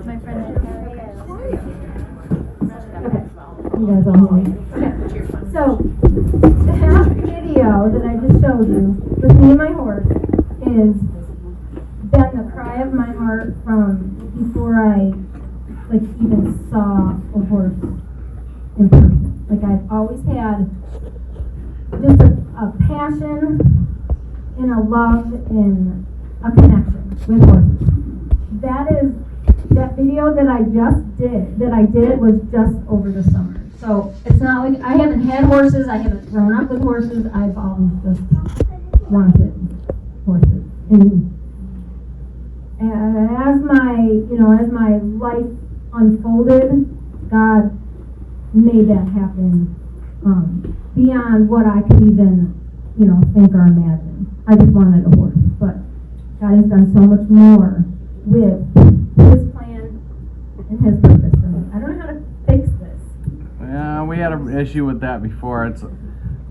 my friend. You guys all hear me? Okay. So, that video that I just showed you with me and my horse is been the cry of my heart from before I even saw a horse in person. Like, I've always had just a passion and a love and a connection with horses. That video that I did was just over the summer. So it's not like I haven't had horses, I haven't grown up with horses, I've always just wanted horses. And as my life unfolded, God made that happen beyond what I could even, think or imagine. I just wanted a horse, but God has done so much more with His plan and His purpose for me. I don't know how to fix this. Yeah, we had an issue with that before.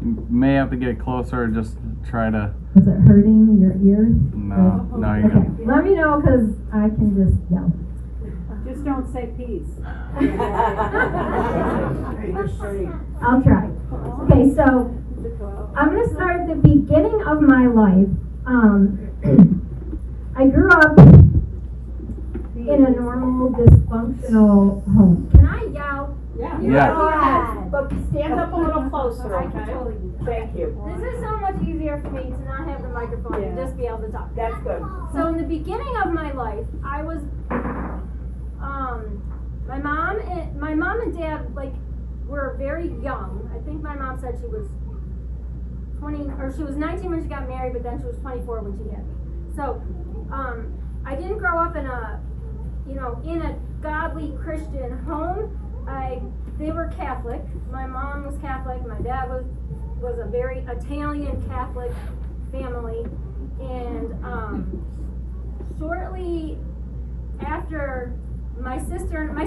You may have to get closer and just try to... Is it hurting your ears? No, you're okay. good. Let me know, because I can just yell. Just don't say peace. I'll try. Okay, so I'm going to start at the beginning of my life. I grew up in a normal, dysfunctional home. Can I yell? Yeah. Yeah. But stand up a little closer, okay? Thank you. This is so much easier for me to not have the microphone and just be able to talk. That's good. So in the beginning of my life, I was, my mom and dad, were very young. I think my mom said she was 19 when she got married, but then she was 24 when she had me. So, I didn't grow up in a godly Christian home. They were Catholic. My mom was Catholic. My dad was a very Italian Catholic family. And shortly after, my sister and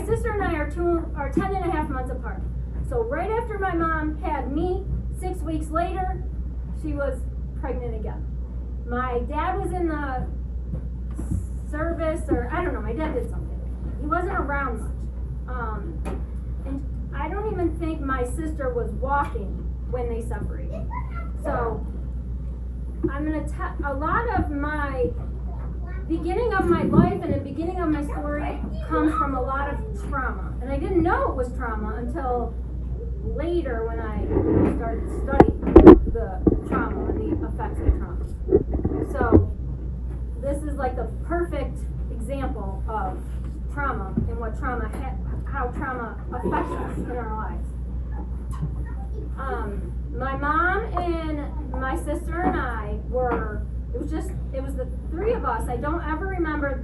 I are 10 and a half months apart. So right after my mom had me, 6 weeks later, she was pregnant again. My dad was in the service, or I don't know, my dad did something. He wasn't around much. And I don't even think my sister was walking when they separated. So I'm going to tell a lot of my beginning of my life and the beginning of my story comes from a lot of trauma. And I didn't know it was trauma until later when I started studying the trauma and the effects of trauma. So this is like the perfect example of trauma and what how trauma affects us in our lives. My mom and my sister and I it was the three of us. I don't ever remember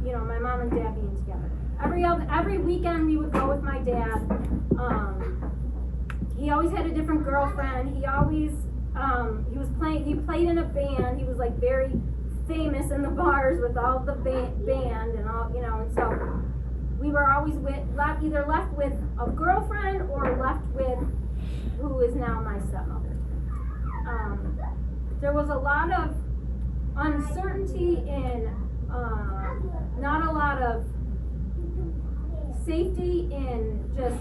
my mom and dad being together. Every weekend we would go with my dad. He always had a different girlfriend. He played in a band. He was very famous in the bars with all the band and all, and so we were always either left with a girlfriend or left with who is now my stepmother. There was a lot of uncertainty and not a lot of safety in just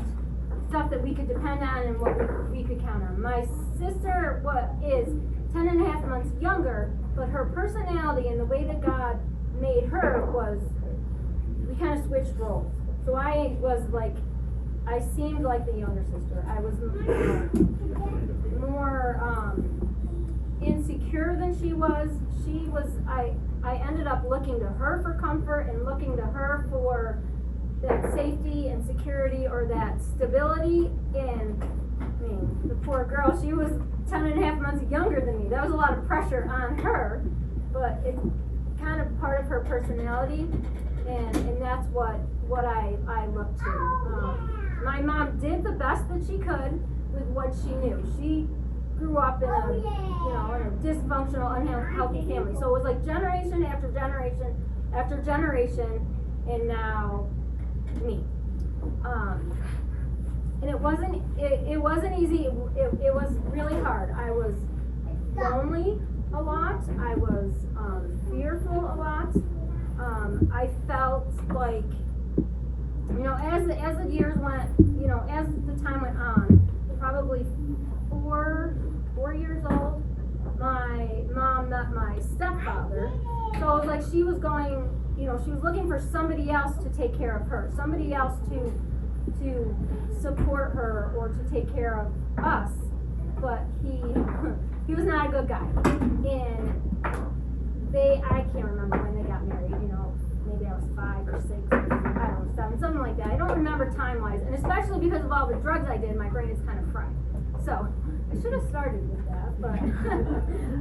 stuff that we could depend on and what we could count on. My sister is 10 and a half months younger, but her personality and the way that God made her we kind of switched roles. So I seemed like the younger sister. I was more insecure than she was. I ended up looking to her for comfort and looking to her for that safety and security or that stability. And the poor girl, she was 10 and a half months younger than me. That was a lot of pressure on her, but it's kind of part of her personality, and that's what I look to. My mom did the best that she could with what she knew. She grew up in a dysfunctional, unhealthy family. So it was generation after generation after generation, and now me. And it wasn't easy. It was really hard. I was lonely a lot. I was fearful a lot. I felt like you know, as the years went, you know, as the time went on, probably 4 years old, my mom met my stepfather. So it was like she was going, you know, she was looking for somebody else to take care of her, somebody else to support her or to take care of us. But he was not a good guy. And I can't remember when they got married, you know, maybe I was 5 or 6, or, I don't know, 7, something like that. I don't remember time-wise, and especially because of all the drugs I did, my brain is kind of fried. So, I should have started with that, but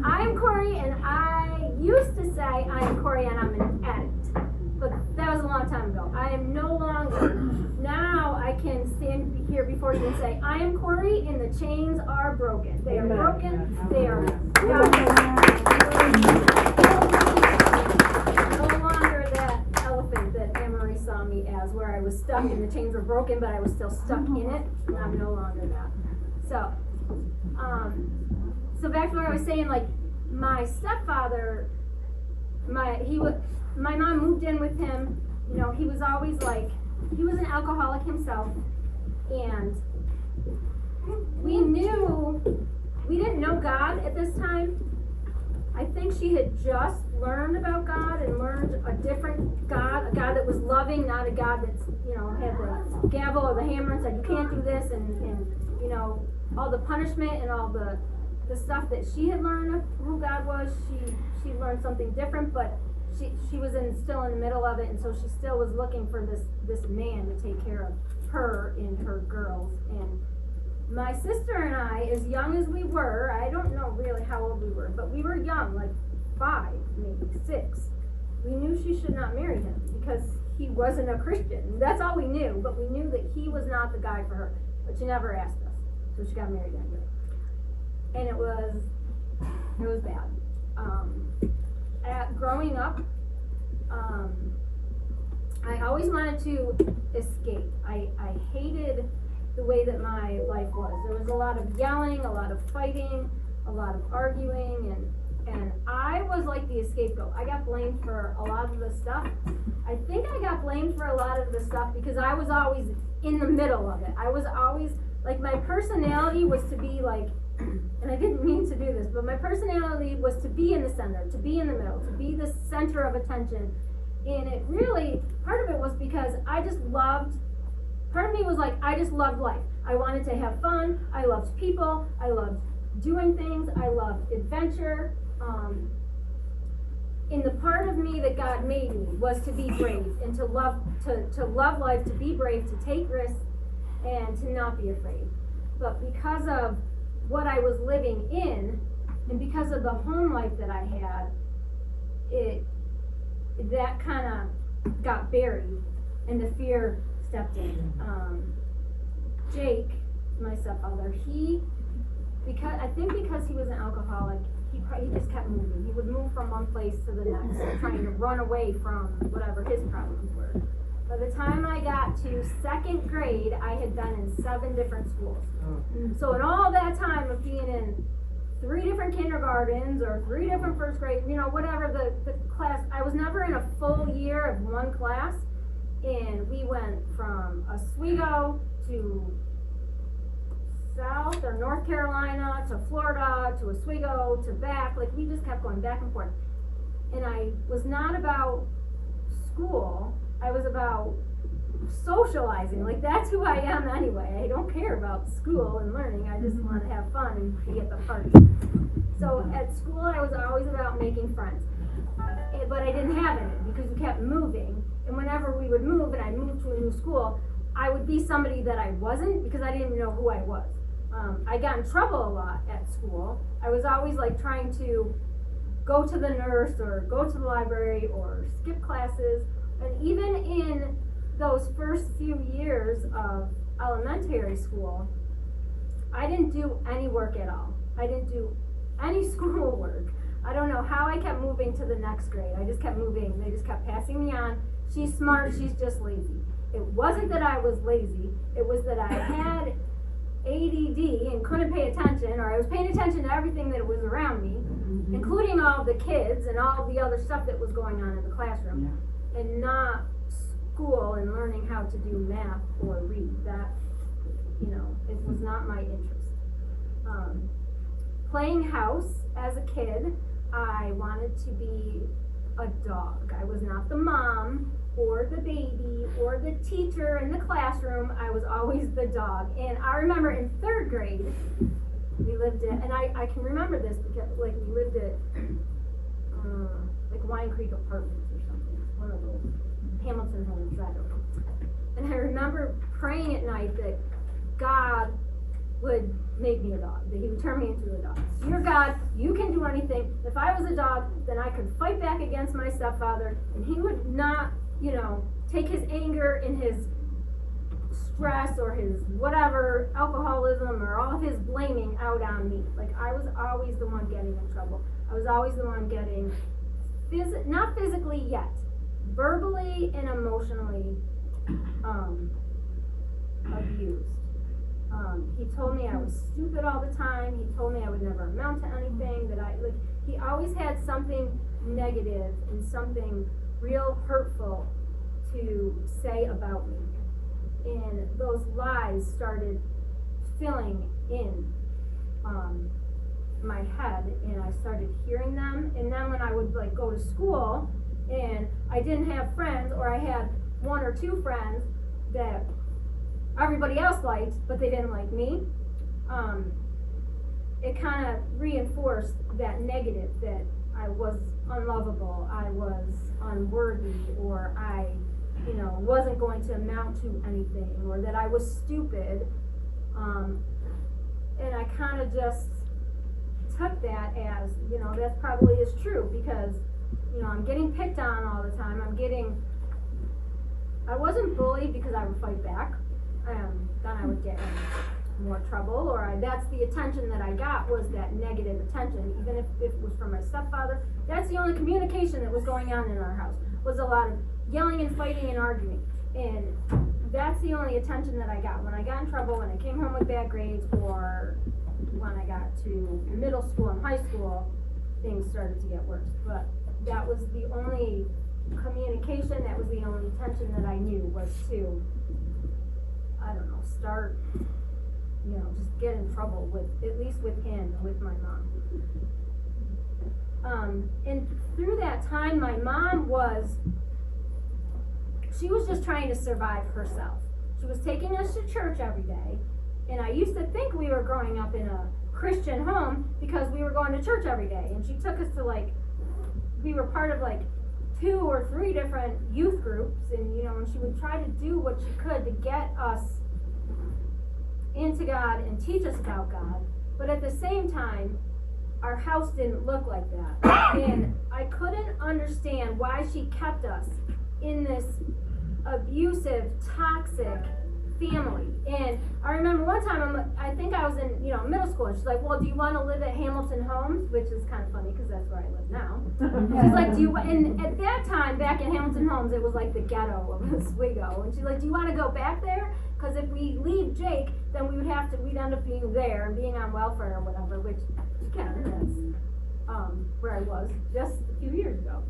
I am Corrie, and I used to say I am Corrie and I'm an addict, but that was a long time ago. I am no longer. Now I can stand here before you and say, I am Corrie, and the chains are broken. They are broken, they are no longer that elephant that Anne-Marie saw me as, where I was stuck and the chains were broken, but I was still stuck in it, and I'm no longer that. So back to what I was saying, like, my stepfather, my mom moved in with him, you know, he was always like, he was an alcoholic himself, and we didn't know God at this time. I think she had just learned about God and learned a different God, a God that was loving, not a God that's, you know, had the gavel or the hammer and said, you can't do this, and you know, all the punishment and all the stuff that she had learned of who God was. She learned something different, but she was still in the middle of it, and so she still was looking for this man to take care of her and her girls. And my sister and I, as young as we were, I don't know really how old we were, but we were young, like 5, maybe 6. We knew she should not marry him because he wasn't a Christian. That's all we knew, but we knew that he was not the guy for her. But she never asked us, so she got married anyway. And it was bad. Growing up, I always wanted to escape. I hated the way that my life was. There was a lot of yelling, a lot of fighting, a lot of arguing, and I was like the scapegoat. I got blamed for a lot of the stuff. I think I got blamed for a lot of the stuff because I was always in the middle of it. I was always, like, my personality was to be like, and I didn't mean to do this, but my personality was to be in the center, to be in the middle, to be the center of attention. And it really, part of it was because I just loved, part of me was like, I just loved life. I wanted to have fun. I loved people. I loved doing things. I loved adventure. And the part of me that God made me was to be brave and to love life, to be brave, to take risks, and to not be afraid. But because of what I was living in, and because of the home life that I had, that kind of got buried, and the fear stepped in. Jake, my stepfather, I think because he was an alcoholic, he just kept moving. He would move from one place to the next, trying to run away from whatever his problems were. By the time I got to 2nd grade, I had been in 7 different schools. So in all that time of being in 3 different kindergartens or 3 different first grade, you know, whatever the class, I was never in a full year of one class. And we went from Oswego to South or North Carolina to Florida to Oswego to back. Like, we just kept going back and forth. And I was not about school. I was about socializing. Like, that's who I am anyway. I don't care about school and learning. I just want to have fun and be at the party. So at school, I was always about making friends. But I didn't have any because we kept moving. And whenever we would move and I moved to a new school, I would be somebody that I wasn't because I didn't know who I was. I got in trouble a lot at school. I was always like trying to go to the nurse or go to the library or skip classes. And even in those first few years of elementary school, I didn't do any work at all. I didn't do any school work. I don't know how I kept moving to the next grade. I just kept moving. They just kept passing me on. She's smart, she's just lazy. It wasn't that I was lazy. It was that I had ADD and couldn't pay attention, or I was paying attention to everything that was around me, including all the kids and all the other stuff that was going on in the classroom, and not school and learning how to do math or read. That, it was not my interest. Playing house as a kid, I wanted to be a dog. I was not the mom or the baby or the teacher in the classroom. I was always the dog. And I remember in 3rd grade, we lived at, and I can remember this because we lived at Wine Creek Apartments or something, one of those Hamilton homes, I don't know. And I remember praying at night that God would make me a dog, that he would turn me into a dog. You're God, you can do anything. If I was a dog, then I could fight back against my stepfather, and he would not, take his anger and his stress or his whatever, alcoholism or all of his blaming out on me. Like, I was always the one getting in trouble. I was always the one getting, not physically yet, verbally and emotionally abused. He told me I was stupid all the time. He told me I would never amount to anything, he always had something negative and something real hurtful to say about me. And those lies started filling in my head, and I started hearing them. And then when I would go to school and I didn't have friends, or I had 1 or 2 friends that everybody else liked, but they didn't like me, it kind of reinforced that negative, that I was unlovable, I was unworthy, or I, wasn't going to amount to anything, or that I was stupid. And I kind of just took that as, that probably is true, because, I'm getting picked on all the time. I wasn't bullied because I would fight back. Then I would get in more trouble, or that's the attention that I got, was that negative attention. Even if it was from my stepfather, that's the only communication that was going on in our house, was a lot of yelling and fighting and arguing. And that's the only attention that I got. When I got in trouble, when I came home with bad grades, or when I got to middle school and high school, things started to get worse. But that was the only communication, that was the only attention that I knew, was to, I don't know, start, just get in trouble with, at least with him, with my mom. And through that time, my mom she was just trying to survive herself. She was taking us to church every day, and I used to think we were growing up in a Christian home because we were going to church every day. And she took us to we were part of 2 or 3 different youth groups, and and she would try to do what she could to get us into God and teach us about God. But at the same time, our house didn't look like that. And I couldn't understand why she kept us in this abusive, toxic family. And I remember one time, I think I was in middle school, and she's like, well, do you want to live at Hamilton Homes? Which is kind of funny because that's where I live now. She's like, and at that time, back in Hamilton Homes, it was like the ghetto of Oswego. And she's like, do you want to go back there? Because if we leave Jake, then we'd end up being there and being on welfare or whatever, which, again, that's where I was just a few years ago.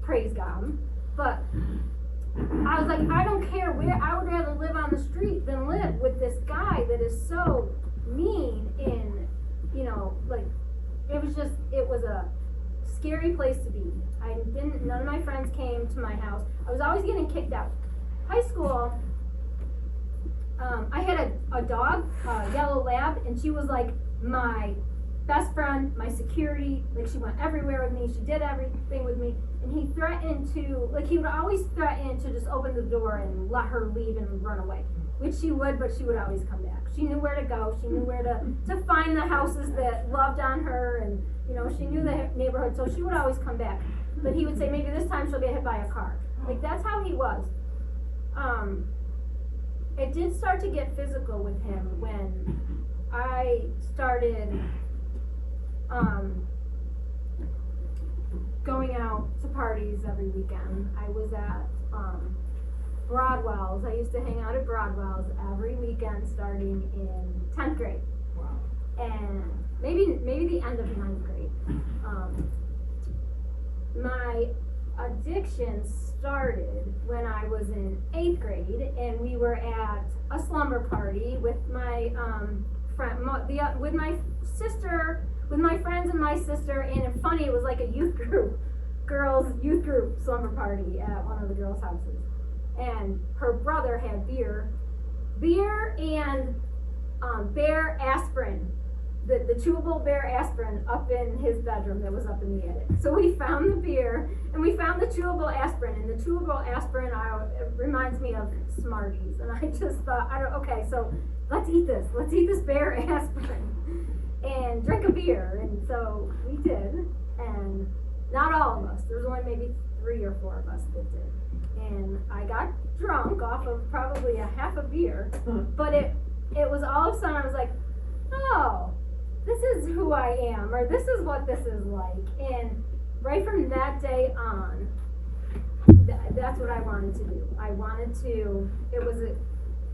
Praise God. But I was like, I don't care where, I would rather live on the street than live with this guy that is so mean, and, it was a scary place to be. None of my friends came to my house. I was always getting kicked out. High school, I had a dog, a yellow lab, and she was my best friend, my security. She went everywhere with me. She did everything with me. And he threatened to, he would always threaten to just open the door and let her leave and run away. Which she would, but she would always come back. She knew where to go. She knew where to find the houses that loved on her, and she knew the neighborhood, so she would always come back. But he would say, maybe this time she'll get hit by a car. That's how he was. It did start to get physical with him when I started going out to parties every weekend. I was at Broadwell's. I used to hang out at Broadwell's every weekend starting in 10th grade. Wow. And maybe the end of 9th grade. My addiction started when I was in 8th grade, and we were at a slumber party with my with my sister, with my friends and my sister, and it's funny, it was like a girls' youth group slumber party at one of the girls' houses. And her brother had beer and Bear aspirin, the chewable Bear aspirin up in his bedroom that was up in the attic. So we found the beer and we found the chewable aspirin, and the chewable aspirin it reminds me of Smarties, and I just thought, okay, so let's eat this Bear aspirin and drink a beer. And so we did, and not all of us, there was only maybe 3 or 4 of us that did. And I got drunk off of probably a half a beer, but it was all of a sudden I was like, oh, this is who I am, or this is what this is like. And right from that day on, that's what I wanted to do.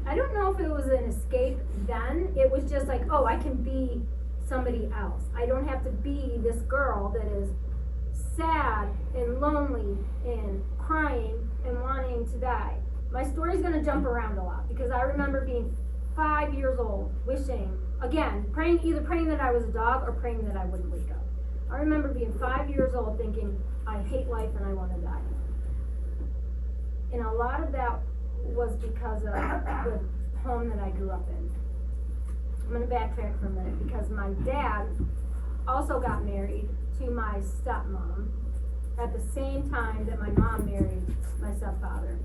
I don't know if it was an escape then. It was just like, oh, I can be somebody else. I don't have to be this girl that is sad and lonely and crying and wanting to die. My story's gonna jump around a lot because I remember being 5 years old, wishing, again, either praying that I was a dog or praying that I wouldn't wake up. I remember being 5 years old thinking, I hate life and I want to die. And a lot of that was because of the home that I grew up in. I'm going to backtrack for a minute because my dad also got married to my stepmom at the same time that my mom married my stepfather.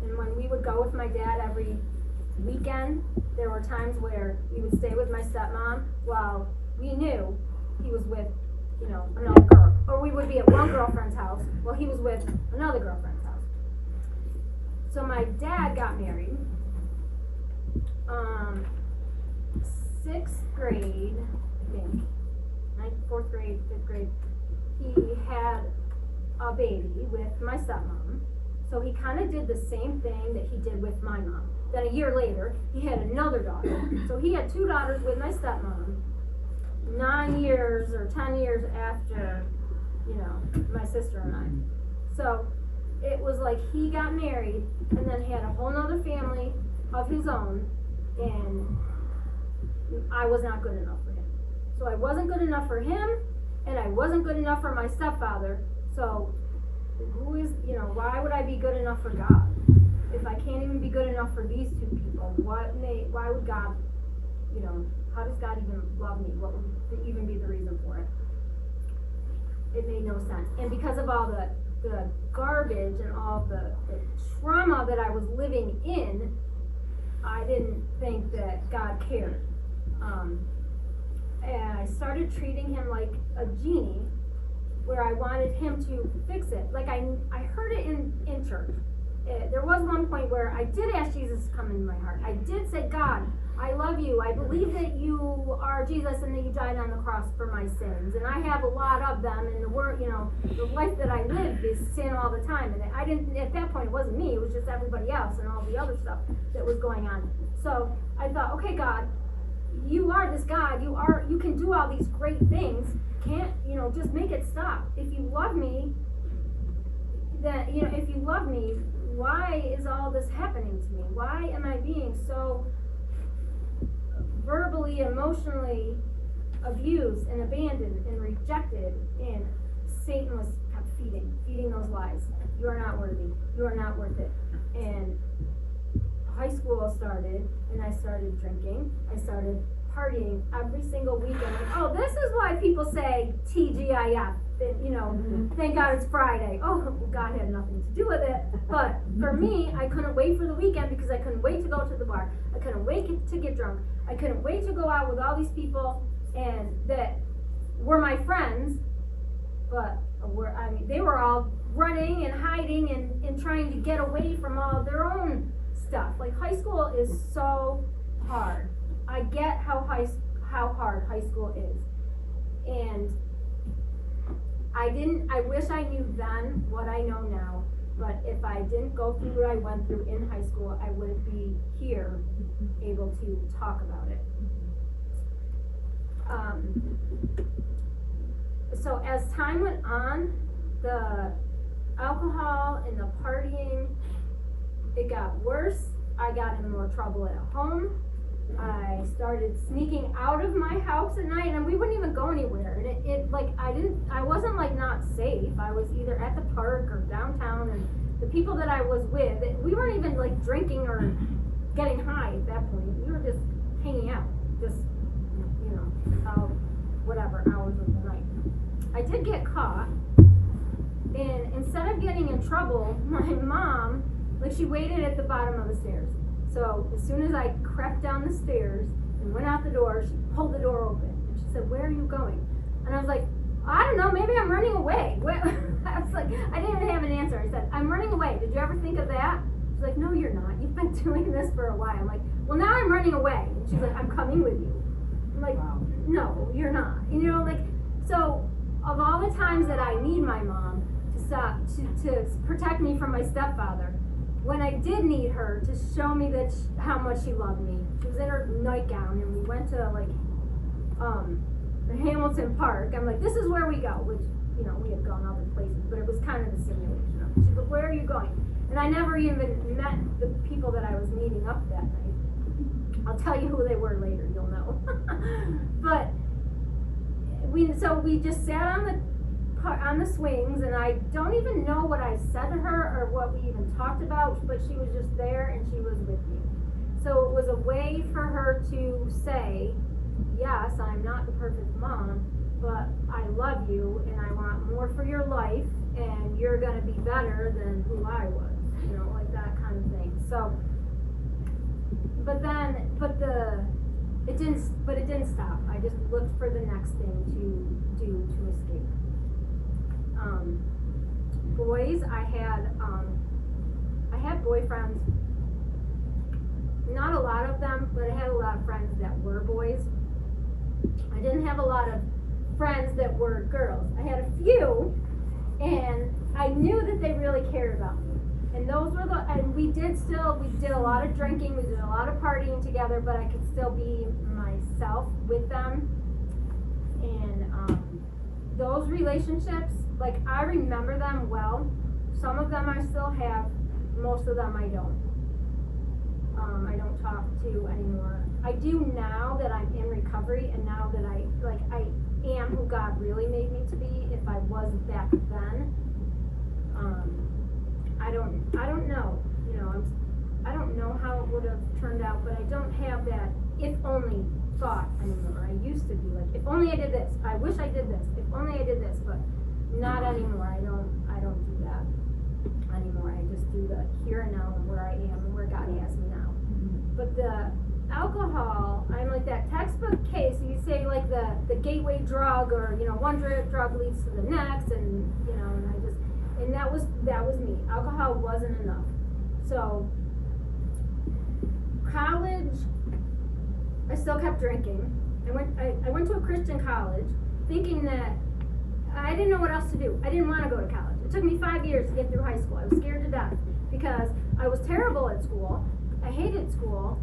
And when we would go with my dad every weekend, there were times where we would stay with my stepmom while we knew he was with, another girl. Or we would be at one girlfriend's house while he was with another girlfriend's house. So my dad got married, 6th grade, I think, 4th grade, 5th grade, he had a baby with my stepmom. So he kind of did the same thing that he did with my mom. Then a year later, he had another daughter. So he had 2 daughters with my stepmom, 9 years or 10 years after, my sister and I. So it was like he got married and then had a whole nother family of his own, and I was not good enough for him. So I wasn't good enough for him, and I wasn't good enough for my stepfather. So why would I be good enough for God? If I can't even be good enough for these 2 people, why would God, how does God even love me? What would even be the reason for it? It made no sense. And because of all the garbage and all the trauma that I was living in, I didn't think that God cared. And I started treating him like a genie, where I wanted him to fix it. Like I heard it in church. There was one point where I did ask Jesus to come into my heart. I did say, God, I love you. I believe that you are Jesus and that you died on the cross for my sins. And I have a lot of them, and the life that I live is sin all the time. And I didn't, at that point, it wasn't me, it was just everybody else and all the other stuff that was going on. So I thought, okay, God, you are this God. You can do all these great things. Can't, just make it stop. If you love me, if you love me, why is all this happening to me? Why am I being so verbally, emotionally abused and abandoned and rejected? And Satan kept feeding those lies. You are not worthy. You are not worth it. And high school started, and I started drinking. I started partying every single weekend. Like, oh, this is why people say TGIF. Thank God it's Friday. Oh, God had nothing to do with it. But for me, I couldn't wait for the weekend because I couldn't wait to go to the bar. I couldn't wait to get drunk. I couldn't wait to go out with all these people and that were my friends, but they were all running and hiding and trying to get away from all their own stuff. Like, high school is so hard. I get how hard high school is. And I wish I knew then what I know now, but if I didn't go through what I went through in high school, I wouldn't be here able to talk about it. So as time went on, the alcohol and the partying, it got worse. I got in more trouble at home. I started sneaking out of my house at night, and we wouldn't even go anywhere. And it like, I wasn't like not safe. I was either at the park or downtown, and the people that I was with, we weren't even like drinking or getting high at that point. We were just hanging out, just, you know, whatever hours of the night. I did get caught, and instead of getting in trouble, my mom, like, she waited at the bottom of the stairs. So as soon as I crept down the stairs and went out the door, she pulled the door open, and she said, "Where are you going?" And I was like, "I don't know, maybe I'm running away." I was like, I didn't even have an answer. I said, "I'm running away. Did you ever think of that?" She's like, "No, you're not. You've been doing this for a while." I'm like, "Well, now I'm running away." And she's like, "I'm coming with you." I'm like, Wow. "No, you're not." You know, like, so of all the times that I need my mom to stop, to protect me from my stepfather, when I did need her to show me that how much she loved me, she was in her nightgown, and we went to like the Hamilton Park. I'm like, "This is where we go," which, you know, we had gone other places, but it was kind of the simulation of it. She's like, "Where are you going?" And I never even met the people that I was meeting up that night. I'll tell you who they were later, you'll know. But we just sat on the swings, and I don't even know what I said to her or what we even talked about, but she was just there and she was with me. So it was a way for her to say, "Yes, I'm not the perfect mom, but I love you and I want more for your life, and you're gonna be better than who I was," you know, like that kind of thing. So, it didn't stop. I just looked for the next thing to do to escape. Boys, I had boyfriends. Not a lot of them, but I had a lot of friends that were boys. I didn't have a lot of friends that were girls. I had a few, and I knew that they really cared about me. And those were and we did a lot of drinking, we did a lot of partying together, but I could still be myself with them. And those relationships, like, I remember them well. Some of them I still have, most of them I don't. I don't talk to anymore. I do now that I'm in recovery, and now that I am who God really made me to be. If I was back then, I don't know. You know, I don't know how it would have turned out, but I don't have that if only thought anymore. I used to be like, if only I did this. I wish I did this. If only I did this, but not anymore. I don't do that anymore. I just do the here and now and where I am and where God has me now. But the alcohol, I'm like that textbook case. You say like the gateway drug, or, you know, one drug leads to the next, and, you know, and that was me. Alcohol wasn't enough. So college, I still kept drinking. I went to a Christian college thinking that I didn't know what else to do. I didn't want to go to college. It took me 5 years to get through high school. I was scared to death because I was terrible at school. I hated school,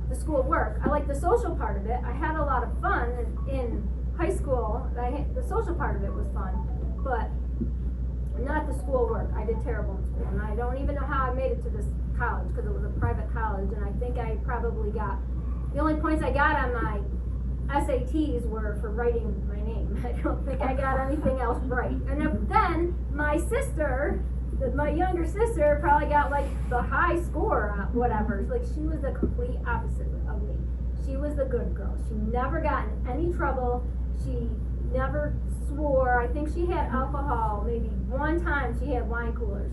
the school work. I liked the social part of it. I had a lot of fun in high school. The social part of it was fun, but not the school work. I did terrible in school, and I don't even know how I made it to this college, because it was a private college, and I think I probably got, the only points I got on my SATs were for writing my name. I don't think I got anything else right. And then my sister, my younger sister, probably got like the high score, whatever. Like, she was the complete opposite of me. She was the good girl. She never got in any trouble. She never swore. I think she had alcohol maybe one time. She had wine coolers.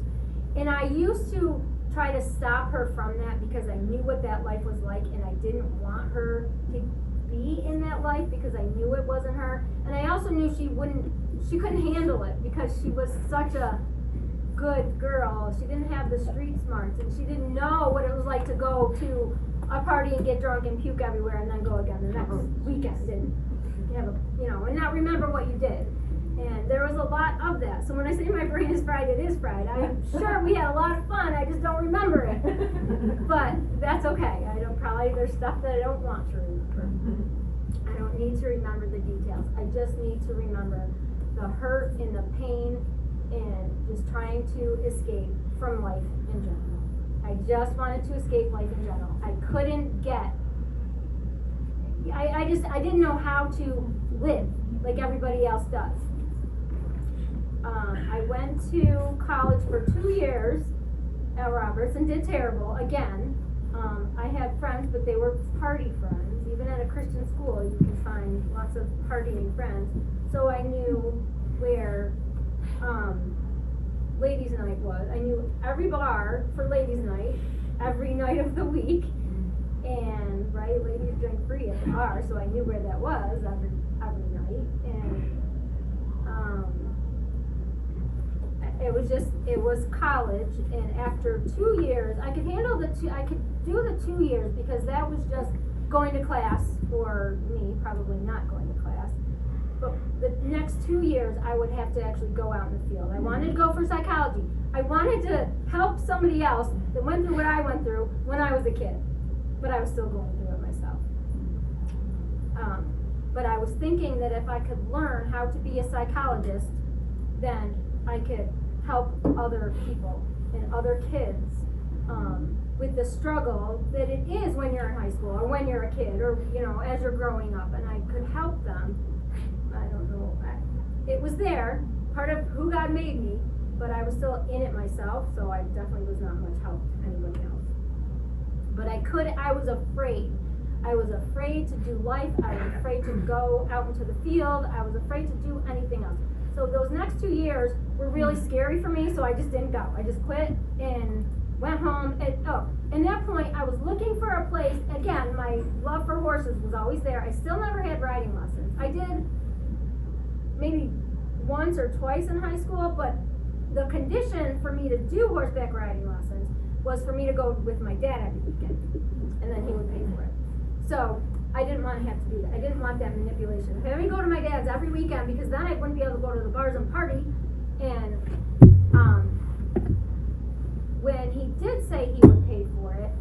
And I used to try to stop her from that because I knew what that life was like, and I didn't want her to be in that life because I knew it wasn't her. And I also knew she couldn't handle it because she was such a good girl. She didn't have the street smarts, and she didn't know what it was like to go to a party and get drunk and puke everywhere and then go again the next weekend and and not remember what you did. And there was a lot of that. So when I say my brain is fried, it is fried. I'm sure we had a lot of fun. I just don't remember it. But that's okay. There's stuff that I don't want to remember. I don't need to remember the details. I just need to remember the hurt and the pain and just trying to escape from life in general. I just wanted to escape life in general. I couldn't get, I didn't know how to live like everybody else does. I went to college for 2 years at Roberts and did terrible again. I had friends, but they were party friends. Even at a Christian school, you can find lots of partying friends. So I knew where ladies' night was. I knew every bar for ladies' night, every night of the week. And, right, ladies drink free at the bar, so I knew where that was every night. And it was college, and after 2 years, I could do the 2 years because that was just going to class for me, probably not going to class. But the next 2 years, I would have to actually go out in the field. I wanted to go for psychology. I wanted to help somebody else that went through what I went through when I was a kid, but I was still going through it myself. But I was thinking that if I could learn how to be a psychologist, then I could help other people and other kids with the struggle that it is when you're in high school or when you're a kid or, you know, as you're growing up, and I could help them. I don't know. It was there, part of who God made me, but I was still in it myself, so I definitely was not much help to anybody else. But I was afraid. I was afraid to do life. I was afraid to go out into the field. I was afraid to do anything else. So those next 2 years were really scary for me, so I just didn't go. I just quit and went home. And at that point, I was looking for a place. Again, my love for horses was always there. I still never had riding lessons. I did maybe once or twice in high school, but the condition for me to do horseback riding lessons was for me to go with my dad every weekend, and then he would pay for it. So I didn't want to have to do that. I didn't want that manipulation of having to go to my dad's every weekend, because then I wouldn't be able to go to the bars and party. And when he did say he would pay for it,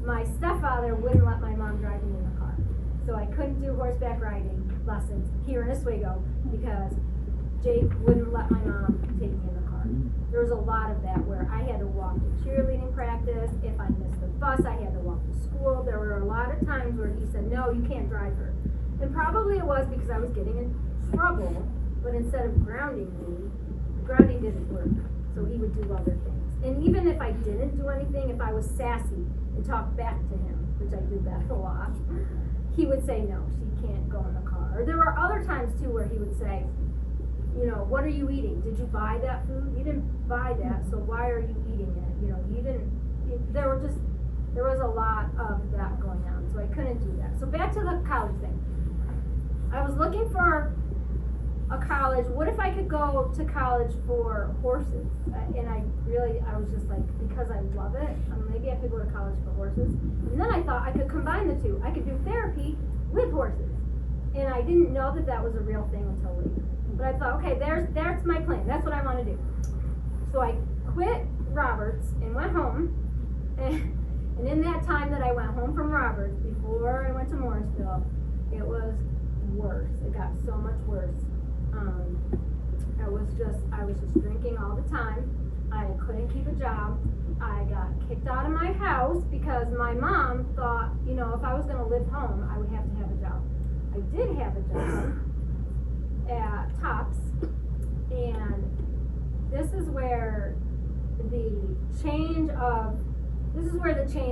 my stepfather wouldn't let my mom drive me in the car. So I couldn't do horseback riding lessons here in Oswego because Jake wouldn't let my mom take me in the car. There was a lot of that where I had to walk to cheerleading practice. If I missed the bus, I had to walk to school. There were a lot of times where he said, no, you can't drive her. And probably it was because I was getting in trouble, but instead of grounding me, grounding didn't work. So he would do other things. And even if I didn't do anything, if I was sassy and talked back to him, which I did that a lot, he would say, no, she can't go in the car. Or there were other times too where he would say, you know, what are you eating? Did you buy that food? You didn't buy that, so why are you eating it? You know, you didn't, there was a lot of that going on, so I couldn't do that. So back to the college thing. I was looking for a college. What if I could go to college for horses? And I was just like, because I love it, maybe I could go to college for horses. And then I thought I could combine the two. I could do therapy with horses. And I didn't know that that was a real thing until later. But I thought, okay, that's my plan. That's what I want to do. So I quit Roberts and went home. And in that time that I went home from Roberts, before I went to Morrisville, it was worse. It got so much worse. I was just drinking all the time. I couldn't keep a job. I got kicked out of my house because my mom thought, you know, if I was going to live home, I would have to have a job. I did have a job at Tops, and this is where the change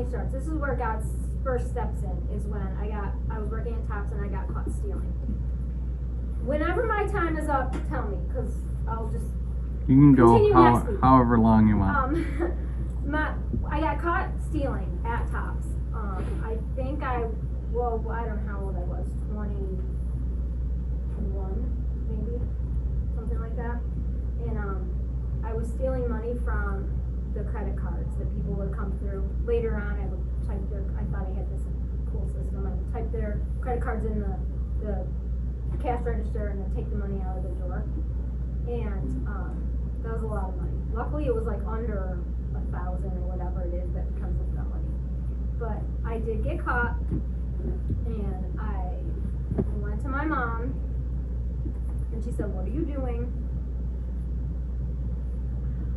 starts. This is where God first steps in, is when I was working at Tops and I got caught stealing. Whenever my time is up, tell me, because I'll just you can continue go next week. however long you want. I got caught stealing at Tops. I think I don't know how old I was, 21, maybe, something like that. And I was stealing money from the credit cards that people would come through. Later on, I would type I thought I had this cool system. I would type their credit cards in the cash register and then take the money out of the drawer. And that was a lot of money. Luckily, it was like under 1,000 or whatever it is that comes with that money. But I did get caught, and I went to my mom, and she said, "What are you doing?"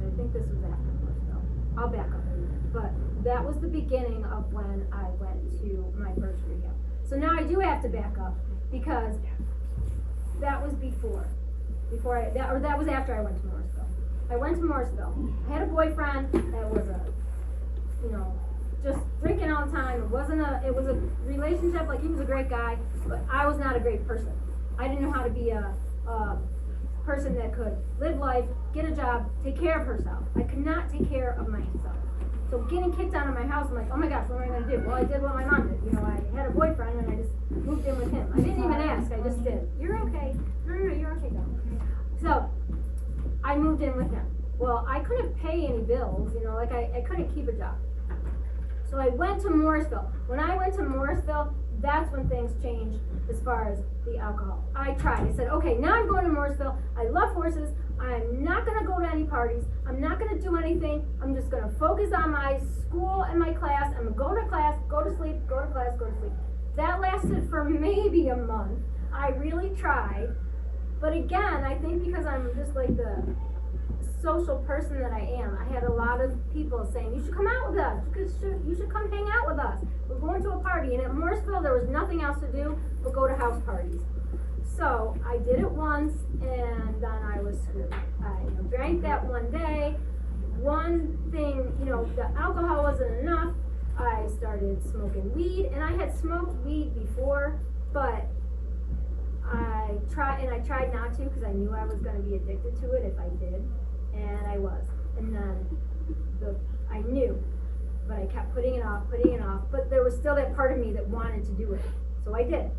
I think this was after Morrisville. I'll back up a minute. But that was the beginning of when I went to my first rehab. So now I do have to back up because that was that was after I went to Morrisville. I went to Morrisville. I had a boyfriend that was just drinking all the time. It was a relationship, like he was a great guy, but I was not a great person. I didn't know how to be a person that could live life, get a job, take care of herself. I could not take care of myself. So getting kicked out of my house, I'm like, oh my gosh, what am I gonna do? Well, I did what my mom did. I had a boyfriend and I just moved in with him. I didn't even ask, I just did. You're okay. No, you're okay, though. So I moved in with him. Well, I couldn't pay any bills, I couldn't keep a job. So I went to Morrisville. When I went to Morrisville, that's when things changed as far as the alcohol. I tried. I said, okay, now I'm going to Morrisville. I love horses. I'm not going to go to any parties. I'm not going to do anything. I'm just going to focus on my school and my class. I'm going to go to class, go to sleep, go to class, go to sleep. That lasted for maybe a month. I really tried. But again, I think because I'm just like the social person that I am, I had a lot of people saying, you should come out with us. You should come hang out with us. We're going to a party. And at Morrisville, there was nothing else to do but go to house parties. So I did it once, and then I was screwed. I drank that one day. One thing, the alcohol wasn't enough. I started smoking weed, and I had smoked weed before, but I tried not to because I knew I was going to be addicted to it if I did, and I was. And then I knew, but I kept putting it off, but there was still that part of me that wanted to do it, so I did.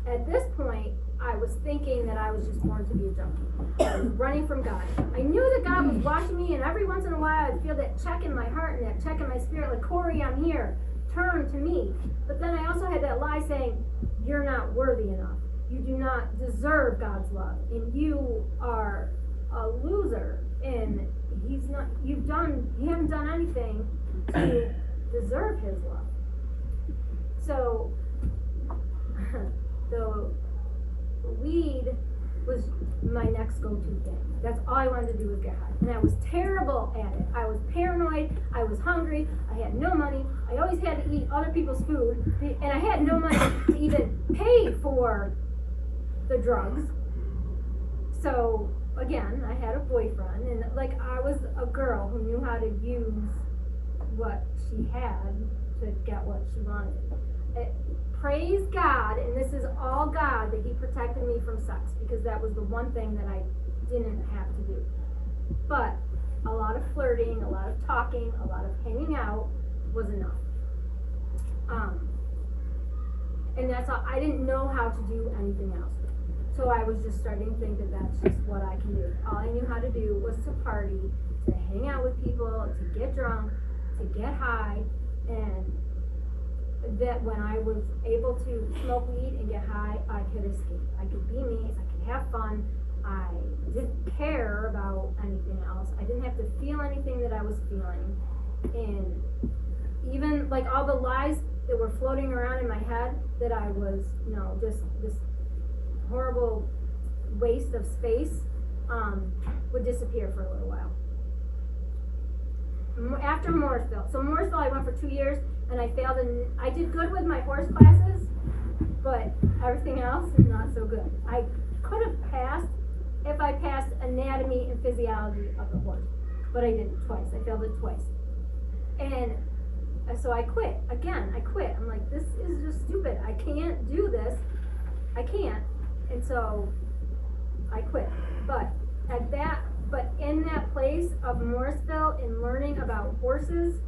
At this point, I was thinking that I was just born to be a junkie. I was running from God. I knew that God was watching me, and every once in a while I'd feel that check in my heart and that check in my spirit, like, Corrie, I'm here. Turn to me. But then I also had that lie saying, you're not worthy enough. You do not deserve God's love, and you are a loser, and you haven't done anything to deserve his love. So the weed was my next go-to thing. That's all I wanted to do was get high. And I was terrible at it. I was paranoid. I was hungry. I had no money. I always had to eat other people's food. And I had no money to even pay for the drugs. So, again, I had a boyfriend. And, I was a girl who knew how to use what she had to get what she wanted. Praise God, and this is all God, that he protected me from sex, because that was the one thing that I didn't have to do. But a lot of flirting, a lot of talking, a lot of hanging out was enough. And that's all. I didn't know how to do anything else. So I was just starting to think that that's just what I can do. All I knew how to do was to party, to hang out with people, to get drunk, to get high, and that when I was able to smoke weed and get high, I could escape. I could be me, I could have fun. I didn't care about anything else. I didn't have to feel anything that I was feeling. And even all the lies that were floating around in my head, that I was, just this horrible waste of space, would disappear for a little while. After Morrisville. So Morrisville I went for 2 years, and I failed, and I did good with my horse classes, but everything else, not so good. I could have passed if I passed anatomy and physiology of the horse, but I didn't twice. I failed it twice. And so I quit. Again, I quit. I'm like, this is just stupid. I can't do this. I can't. And so I quit. But in that place of Morrisville and learning about horses,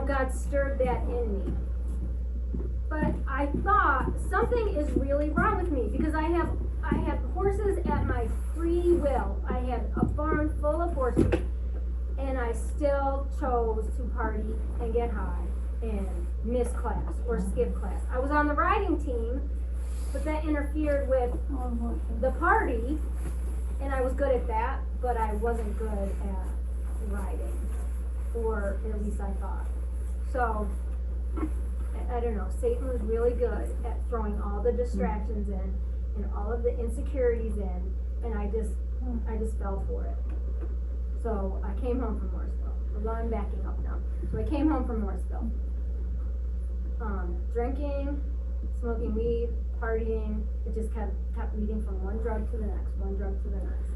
God stirred that in me. But I thought something is really wrong with me, because I have horses at my free will. I had a barn full of horses, and I still chose to party and get high and miss class or skip class. I was on the riding team, but that interfered with the party, and I was good at that, but I wasn't good at riding, or at least I thought. So, I don't know, Satan was really good at throwing all the distractions in and all of the insecurities in, and I just fell for it. So I came home from Morrisville. Well, I'm backing up now. So I came home from Morrisville. Drinking, smoking weed, partying. It just kept leading from one drug to the next, one drug to the next.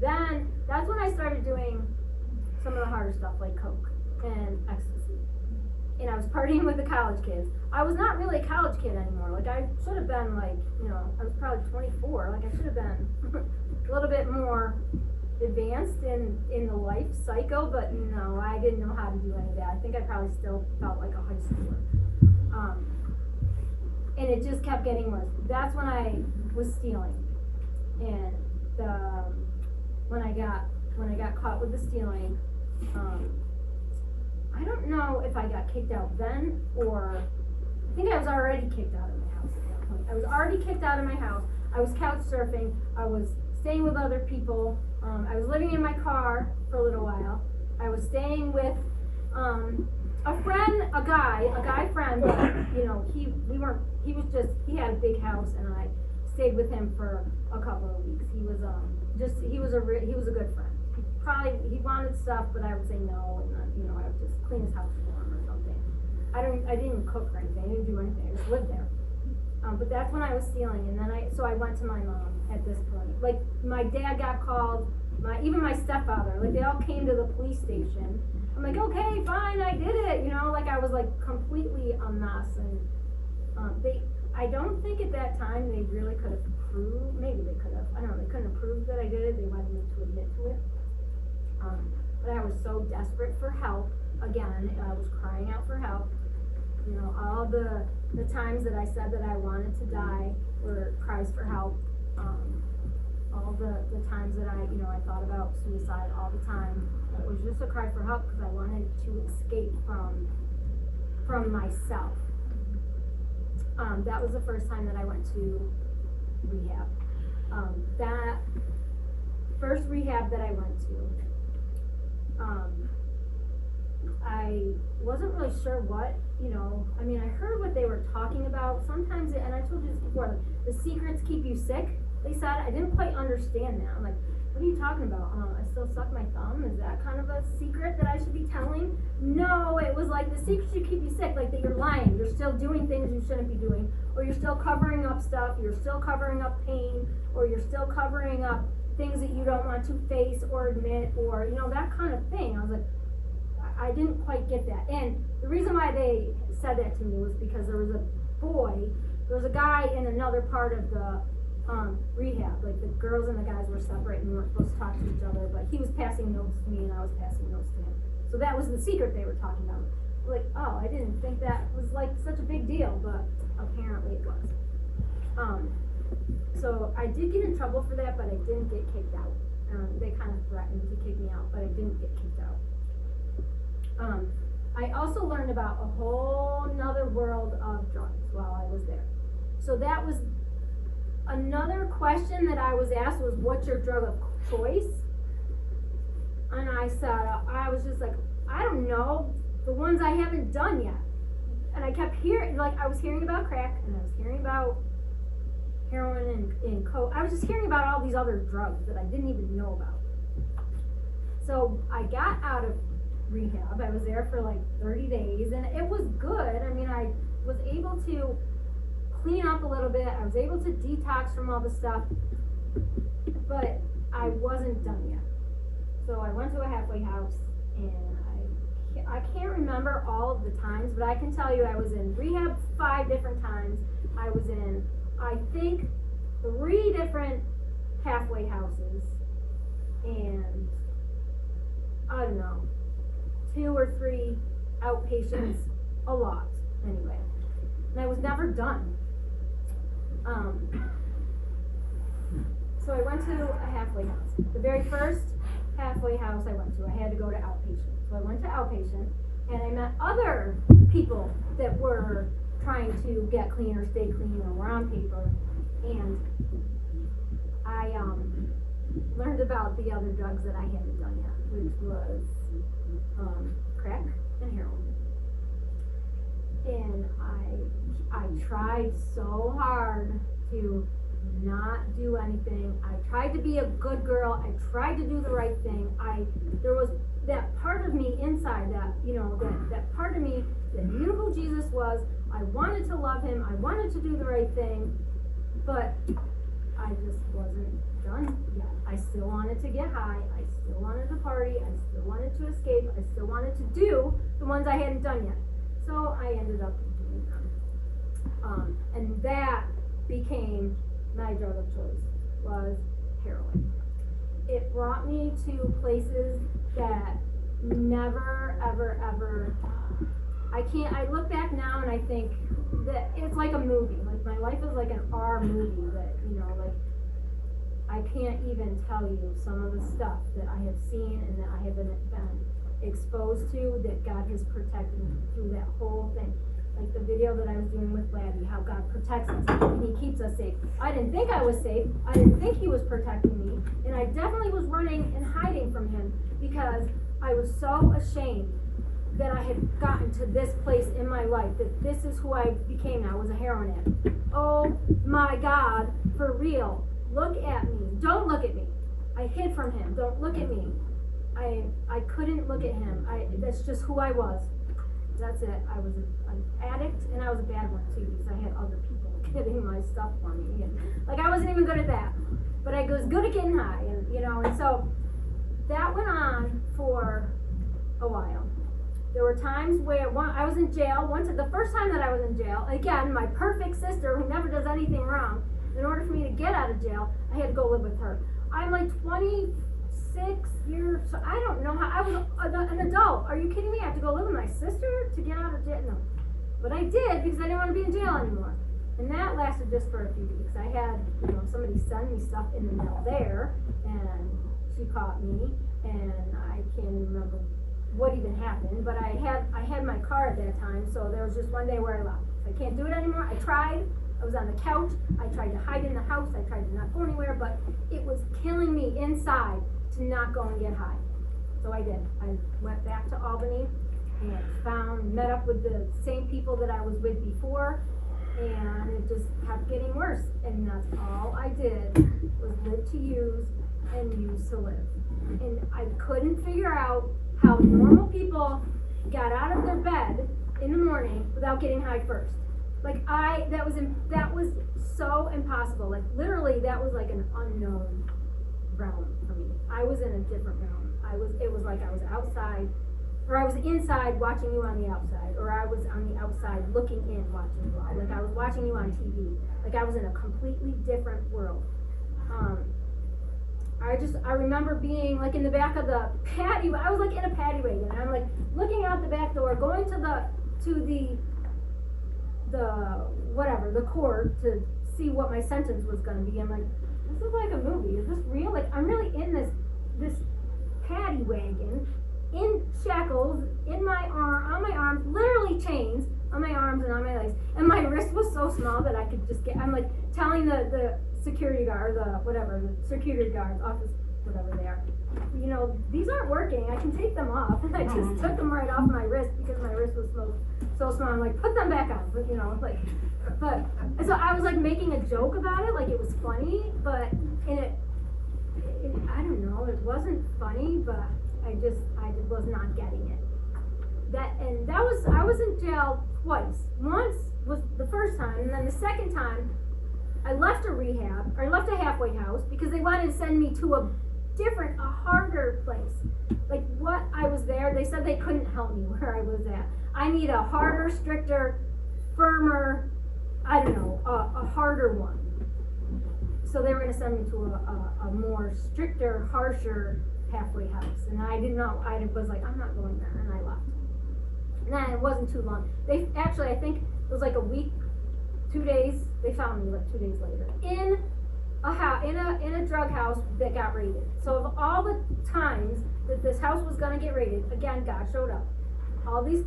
Then that's when I started doing some of the harder stuff like coke and ecstasy. And I was partying with the college kids. I was not really a college kid anymore. Like I should have been like, I was probably 24. Like I should have been a little bit more advanced in the life cycle, but no, I didn't know how to do any of that. I think I probably still felt like a high schooler. And it just kept getting worse. That's when I was stealing. And when I got caught with the stealing, I don't know if I got kicked out then, or I think I was already kicked out of my house at that point. I was already kicked out of my house. I was couch surfing. I was staying with other people. I was living in my car for a little while. I was staying with a friend, a guy friend, but he had a big house, and I stayed with him for a couple of weeks. He was a good friend. He wanted stuff, but I would say no, and then, I would just clean his house for him or something. I didn't cook or anything. I didn't do anything. I just lived there. But that's when I was stealing, and then I went to my mom at this point. Like, my dad got called, even my stepfather, like, they all came to the police station. I'm like, okay, fine, I did it, like, I was, like, completely a mess, and, I don't think at that time they really could have proved, maybe they could have, I don't know, they couldn't have proved that I did it, they wanted me to admit to it. But I was so desperate for help, again, I was crying out for help. All the times that I said that I wanted to die were cries for help. All the times that I thought about suicide all the time, it was just a cry for help because I wanted to escape from myself. That was the first time that I went to rehab. That first rehab that I went to, I wasn't really sure what, I heard what they were talking about. Sometimes, and I told you this before, the secrets keep you sick, they said. I didn't quite understand that. I'm like, what are you talking about? I still suck my thumb? Is that kind of a secret that I should be telling? No, it was like the secrets should keep you sick, like that you're lying, you're still doing things you shouldn't be doing, or you're still covering up stuff, you're still covering up pain, or you're still covering up things that you don't want to face or admit, or, that kind of thing. I was like, I didn't quite get that. And the reason why they said that to me was because there was a guy in another part of the rehab, like the girls and the guys were separate and we weren't supposed to talk to each other, but he was passing notes to me and I was passing notes to him. So that was the secret they were talking about. Like, oh, I didn't think that was like such a big deal, but apparently it was. So I did get in trouble for that, but I didn't get kicked out. They kind of threatened to kick me out, but I didn't get kicked out. I also learned about a whole nother world of drugs while I was there. So that was another question that I was asked was, what's your drug of choice? And I said, I was just like, I don't know, the ones I haven't done yet. And I kept hearing, like, I was hearing about crack, and I was hearing about heroin and coke. I was just hearing about all these other drugs that I didn't even know about. So I got out of rehab. I was there for like 30 days, and it was good. I mean, I was able to clean up a little bit. I was able to detox from all the stuff, but I wasn't done yet. So I went to a halfway house, and I can't remember all of the times, but I can tell you I was in rehab 5 different times. I was in, I think, 3 different halfway houses, and I don't know, 2 or 3 outpatients, a lot, anyway. And I was never done. So I went to a halfway house. The very first halfway house I went to, I had to go to outpatient. So I went to outpatient, and I met other people that were trying to get clean or stay clean or were on paper. And I learned about the other drugs that I hadn't done yet, which was crack and heroin. And I tried so hard to not do anything. I tried to be a good girl. I tried to do the right thing. There was that part of me inside that, that part of me that knew who Jesus was. I wanted to love him. I wanted to do the right thing, but I just wasn't done yet. I still wanted to get high. I still wanted to party. I still wanted to escape. I still wanted to do the ones I hadn't done yet. So I ended up doing them. And that became my drug of choice, was heroin. It brought me to places that never, ever, ever, I look back now and I think that it's like a movie. Like, my life is like an R movie that, I can't even tell you some of the stuff that I have seen and that I have been exposed to, that God has protected me through that whole thing. Like the video that I was doing with Laddie, how God protects us and he keeps us safe. I didn't think I was safe. I didn't think he was protecting me. And I definitely was running and hiding from him because I was so ashamed that I had gotten to this place in my life, that this is who I became now, was a heroin addict. Oh my God, for real. Look at me. Don't look at me. I hid from him. Don't look at me. I couldn't look at him. That's just who I was. That's it. I was an addict, and I was a bad one too, because I had other people getting my stuff for me. And, I wasn't even good at that. But I was good at getting high, and so that went on for a while. There were times where I was in jail. The first time that I was in jail, again, my perfect sister who never does anything wrong, in order for me to get out of jail, I had to go live with her. I'm like 26 years, so I don't know how, I was an adult. Are you kidding me? I have to go live with my sister to get out of jail? No. But I did because I didn't want to be in jail anymore. And that lasted just for a few weeks. I had, somebody send me stuff in the mail there, and she caught me, and I can't even remember what even happened, but I had my car at that time, so there was just one day where I left. I can't do it anymore. I tried. I was on the couch. I tried to hide in the house. I tried to not go anywhere, but it was killing me inside to not go and get high. So I did. I went back to Albany and met up with the same people that I was with before, and it just kept getting worse. And that's all I did was live to use and use to live. And I couldn't figure out how normal people got out of their bed in the morning without getting high first. That was so impossible. Like, literally, that was like an unknown realm for me. I was in a different realm. It was like I was outside, or I was inside watching you on the outside, or I was on the outside looking in watching you all. Like, I was watching you on TV. Like, I was in a completely different world. I remember being like in the back of the patio. I was like in a patio wagon, and I'm like looking out the back door, going to the court to see what my sentence was going to be. I'm like, this is like a movie. Is this real? Like, I'm really in this paddy wagon, in shackles, on my arms, literally chains on my arms and on my legs. And my wrist was so small that I could just I'm like telling the security guard, the security guards, office, whatever they are, these aren't working. I can take them off. And I just took them right off my wrist because my wrist was so small. I'm like, put them back on. But, so I was like making a joke about it, like it was funny, but I don't know, it wasn't funny, but I just was not getting it. I was in jail twice. Once was the first time, and then the second time, I left a halfway house because they wanted to send me to a harder place. Like, what I was there, they said they couldn't help me where I was at. I need a harder, stricter, firmer, I don't know, a harder one. So they were going to send me to a more stricter, harsher halfway house. And I didn't know, I was like, I'm not going there, and I left. And then it wasn't too long. I think it was like a week, 2 days, they found me like 2 days later in a drug house that got raided. So of all the times that this house was gonna get raided, again, God showed up.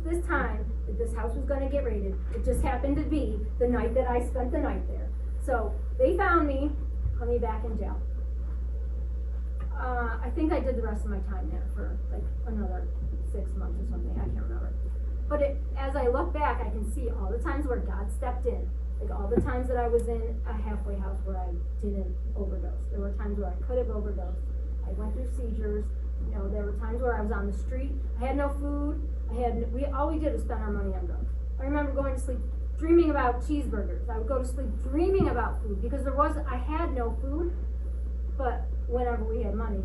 This time that this house was gonna get raided, it just happened to be the night that I spent the night there. So they found me, put me back in jail. I think I did the rest of my time there for like another 6 months or something, I can't remember. But as I look back, I can see all the times where God stepped in. Like all the times that I was in a halfway house where I didn't overdose. There were times where I could have overdosed. I went through seizures. You know, there were times where I was on the street. I had no food. All we did was spend our money on drugs. I remember going to sleep dreaming about cheeseburgers. I would go to sleep dreaming about food because I had no food. But whenever we had money,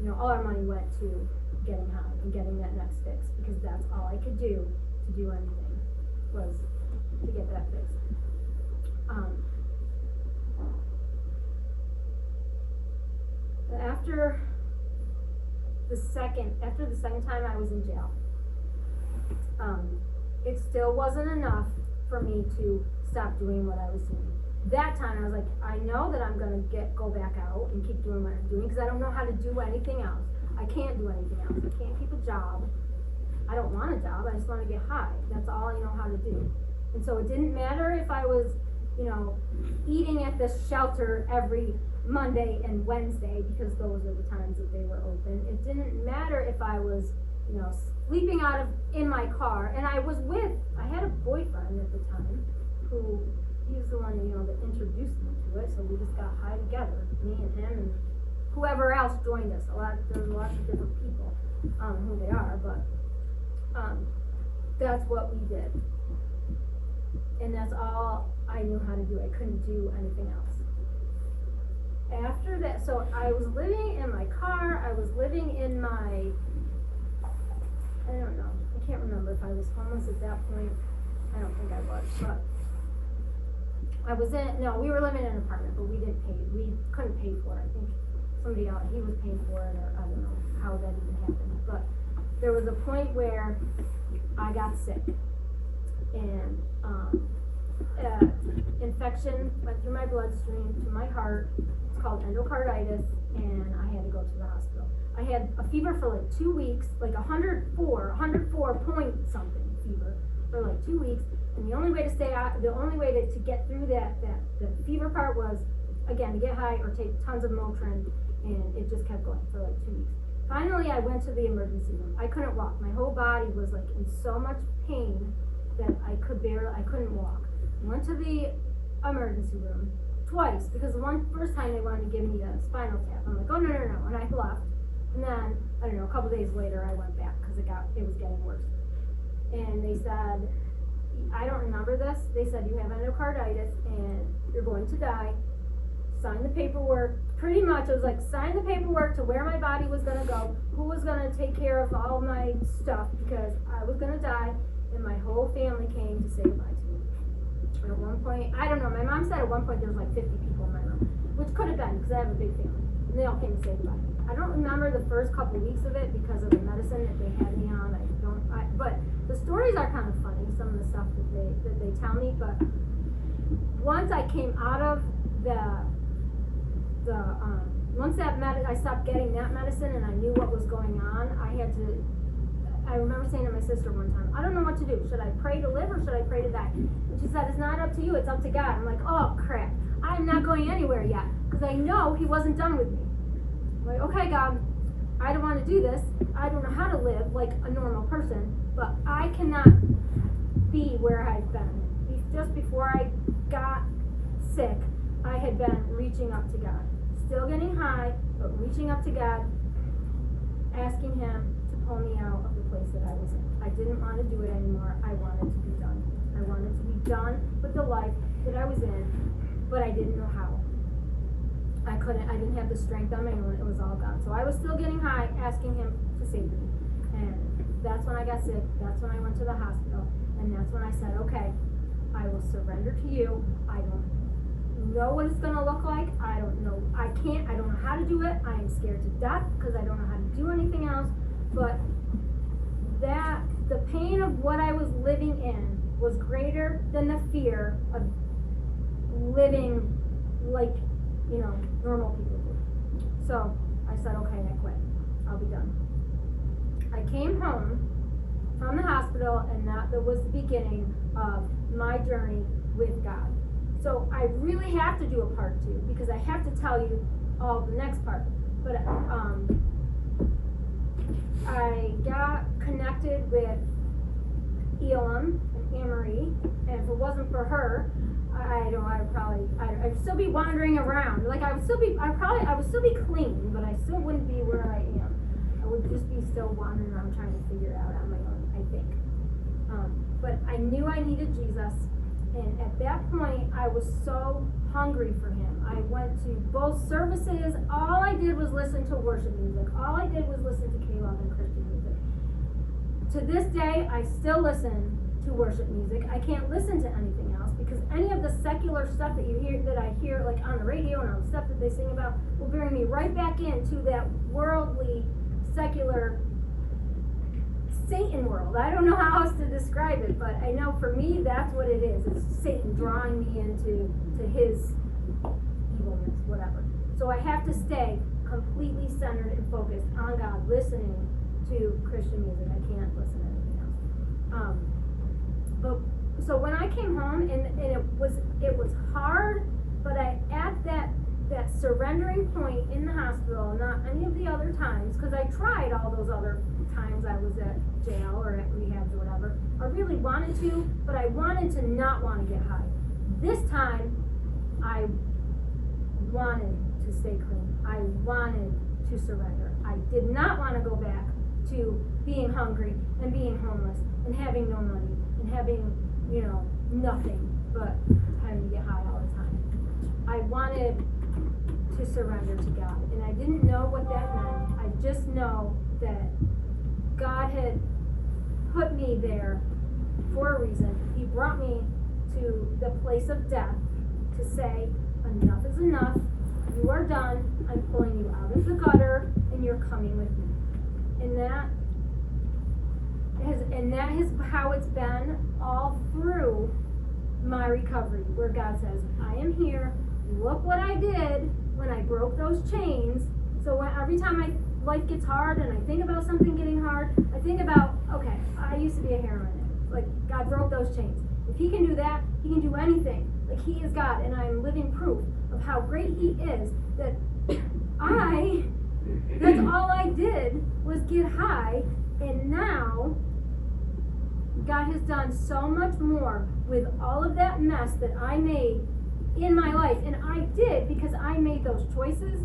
you know, all our money went to getting high and getting that next fix because that's all I could do to do anything was to get that fix. After the second time I was in jail, it still wasn't enough for me to stop doing what I was doing. That time I was like, I know that I'm gonna go back out and keep doing what I'm doing because I don't know how to do anything else. I can't do anything else. I can't keep a job. I don't want a job. I just want to get high. That's all I know how to do. And so it didn't matter if I was, you know, eating at this shelter every Monday and Wednesday because those are the times that they were open. It didn't matter if I was, you know, sleeping in my car. And I had a boyfriend at the time who, he was the one, you know, that introduced me to it. So we just got high together, me and him and whoever else joined us. There's lots of different people, who they are, but that's what we did. And that's all I knew how to do. I couldn't do anything else. After that, so I was living in my car, I was living in my, I don't know, I can't remember if I was homeless at that point. I don't think I was, but we were living in an apartment, but we couldn't pay for it. I think somebody else, he was paying for it, or I don't know how that even happened, but there was a point where I got sick, and infection went through my bloodstream to my heart. It's called endocarditis, and I had to go to the hospital. I had a fever for like 2 weeks, like 104 point something fever for like 2 weeks, and the only way to get through the fever part was, again, to get high or take tons of Motrin, and it just kept going for like 2 weeks. Finally, I went to the emergency room. I couldn't walk. My whole body was like in so much pain that I couldn't walk. I went to the emergency room twice because the first time they wanted to give me a spinal tap. I'm like, oh no, and I left. And then, I don't know, a couple days later I went back because it was getting worse. And they said, I don't remember this, they said you have endocarditis and you're going to die. Sign the paperwork. Pretty much it was like sign the paperwork to where my body was gonna go, who was gonna take care of all my stuff because I was gonna die, and my whole family came to say goodbye to me. And at one point, I don't know, my mom said at one point there was like 50 people in my room, which could have been because I have a big family, and they all came to say goodbye. I don't remember the first couple weeks of it because of the medicine that they had me on. But the stories are kind of funny, some of the stuff that they tell me. But once I came out of I stopped getting that medicine and I knew what was going on. I remember saying to my sister one time, I don't know what to do. Should I pray to live or should I pray to die? And she said, it's not up to you, it's up to God. I'm like, oh crap, I'm not going anywhere yet because I know he wasn't done with me. I'm like, okay, God, I don't want to do this. I don't know how to live like a normal person, but I cannot be where I've been. Just before I got sick, I had been reaching up to God. Still getting high, but reaching up to God, asking him to pull me out of the place that I was in. I didn't want to do it anymore. I wanted to be done. I wanted to be done with the life that I was in, but I didn't know how. I didn't have the strength on my own. It was all gone. So I was still getting high, asking him to save me. And that's when I got sick. That's when I went to the hospital. And that's when I said, okay, I will surrender to you. I don't know what it's going to look like. I don't know how to do it. I am scared to death because I don't know how to do anything else. But the pain of what I was living in was greater than the fear of living like, you know, normal people do. So I said, okay, I quit. I'll be done. I came home from the hospital, and that was the beginning of my journey with God. So I really have to do a part 2 because I have to tell you all the next part. But I got connected with Elam and Anne-Marie, and if it wasn't for her, I'd still be wandering around. Like I would still be clean, but I still wouldn't be where I am. I would just be still wandering around trying to figure it out on my own, I think. But I knew I needed Jesus, and at that point, I was so hungry for him. I went to both services. All I did was listen to worship music. All I did was listen to K-Love and Christian music. To this day, I still listen to worship music. I can't listen to anything else because any of the secular stuff that I hear like on the radio and all the stuff that they sing about will bring me right back into that worldly, secular Satan world. I don't know how else to describe it, but I know for me that's what it is. It's Satan drawing me into his evilness, whatever. So I have to stay completely centered and focused on God, listening to Christian music. I can't listen to anything else. So when I came home, and it was hard, but at that surrendering point in the hospital, not any of the other times, because I tried all those other times I was at jail or at rehabs or whatever. I really wanted to, but I wanted to not want to get high. This time, I wanted to stay clean. I wanted to surrender. I did not want to go back to being hungry and being homeless and having no money and having, nothing but having to get high all the time. I wanted to surrender to God, and I didn't know what that meant. I just know that God had put me there for a reason. He brought me to the place of death to say, enough is enough. You are done. I'm pulling you out of the gutter, and you're coming with me. And that is how it's been all through my recovery, where God says, I am here. Look what I did when I broke those chains. So every time my life gets hard and I think about something getting hard, I think about, okay, I used to be a heroin addict. Like, God broke those chains. If he can do that, he can do anything. Like, he is God, and I am living proof of how great he is, that that's all I did was get high, and now God has done so much more with all of that mess that I made in my life. And I did, because I made those choices.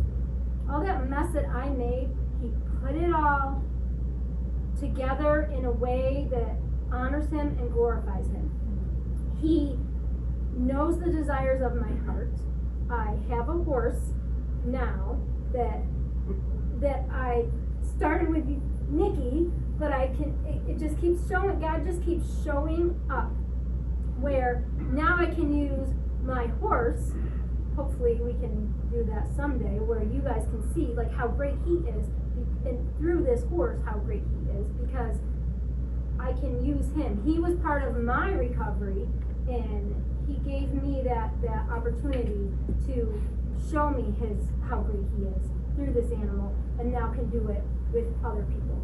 All that mess that I made, he put it all together in a way that honors him and glorifies him. He knows the desires of my heart. I have a horse now that I started with Nikki, but it just keeps showing, God just keeps showing up, where now I can use my horse. Hopefully we can do that someday, where you guys can see like how great he is, and through this horse how great he is, because I can use him. He was part of my recovery, and he gave me that opportunity to show me how great he is through this animal, and now can do it with other people.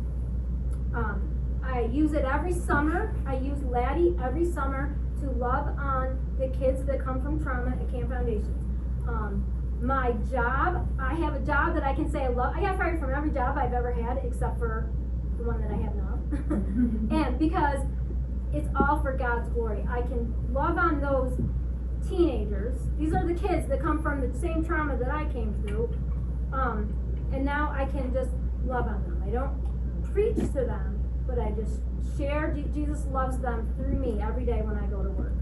I use it every summer. I use Laddie every summer to love on the kids that come from trauma at Camp Foundations. My job, I have a job that I can say I love. I got fired from every job I've ever had except for the one that I have now. And because it's all for God's glory. I can love on those teenagers. These are the kids that come from the same trauma that I came through. And now I can just love on them. I don't preach to them, but I just share. Jesus loves them through me every day when I go to work.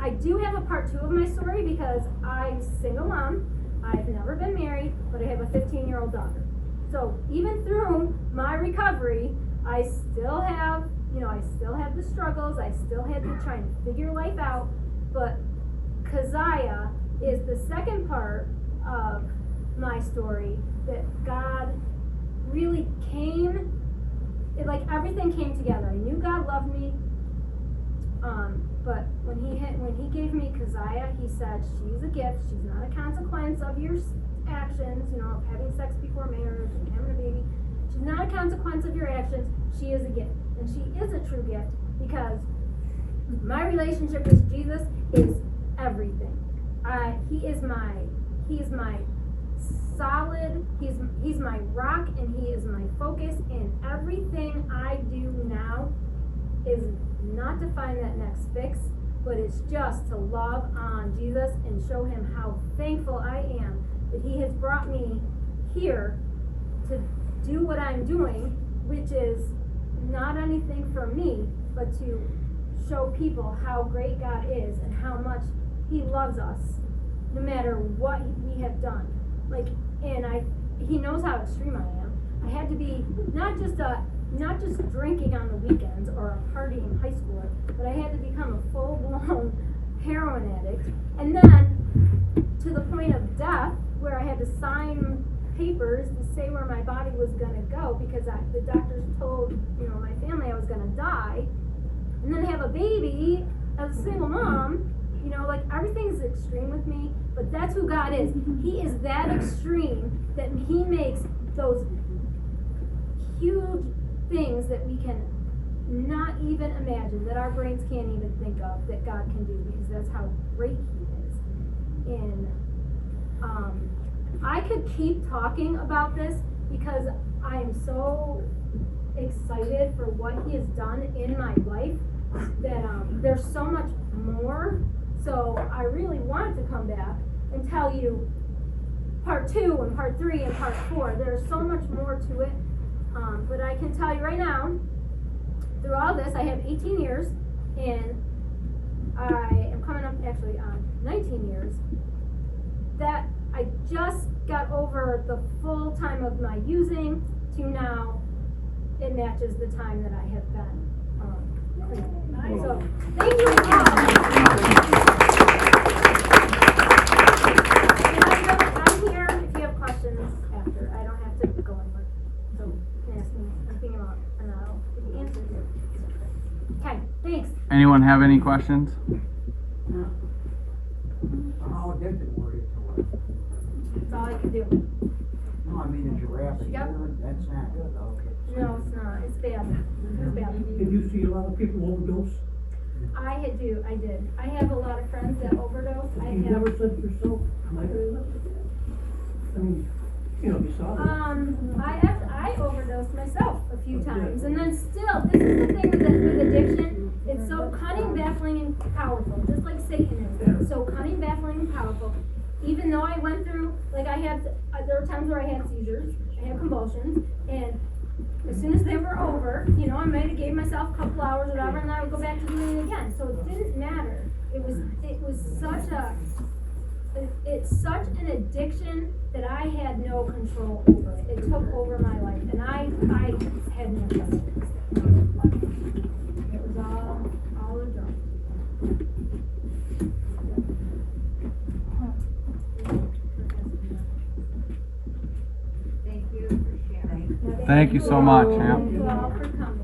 I do have a part 2 of my story, because I'm a single mom. I've never been married, but I have a 15-year-old daughter. So even through my recovery, I still have the struggles. I still had to try and figure life out. But Keziah is the second part of my story, that God really came, like everything came together. I knew God loved me, but when he gave me Keziah, he said, she's a gift. She's not a consequence of your actions, of having sex before marriage and having a baby. She's not a consequence of your actions. She is a gift, and she is a true gift, because my relationship with Jesus is everything. He is my solid, he's my rock, and he is my focus, and everything I do now is not to find that next fix, but it's just to love on Jesus and show him how thankful I am that he has brought me here to do what I'm doing, which is not anything for me, but to show people how great God is and how much he loves us no matter what we have done. Like, he knows how extreme I am. I had to be not just drinking on the weekends or a partying high schooler, but I had to become a full-blown heroin addict. And then to the point of death, where I had to sign papers to say where my body was gonna go because the doctors told, my family I was gonna die. And then have a baby as a single mom, like everything's extreme with me, but that's who God is. He is that extreme that he makes those huge things that we can not even imagine, that our brains can't even think of, that God can do, because that's how great he is. And I could keep talking about this because I am so excited for what he has done in my life that there's so much more. So I really want to come back and tell you part 2 and part 3 and part 4. There's so much more to it. But I can tell you right now, through all this, I have 18 years, and I am coming up actually on 19 years, that I just got over the full time of my using to now it matches the time that I have been clean. So, thank you all. I'm here if you have questions after. I don't have to go anywhere. So, you can ask me anything about, and I'll give you answers. Okay, thanks. Anyone have any questions? How addicted were you to it? That's all I can do. No, I mean, a giraffe, Yep. that's not good, okay. No, it's not. It's bad. It's bad. Did you see a lot of people overdose? I did. I have a lot of friends that overdose. I You have. never said to yourself, am I gonna live with that? I mean, you saw it. I overdosed myself a few times, and then still, this is the thing with addiction. It's so cunning, baffling, and powerful, just like Satan is. So cunning, baffling, and powerful. Even though I went through, there were times where I had seizures, I had convulsions, and as soon as they were over, I might have gave myself a couple hours or whatever, and I would go back to doing it again. So it didn't matter. It's such an addiction that I had no control over it. It took over my life, and I had no control. It was all a drug. Thank you for sharing. Thank you so much, Thank yeah. you all for coming.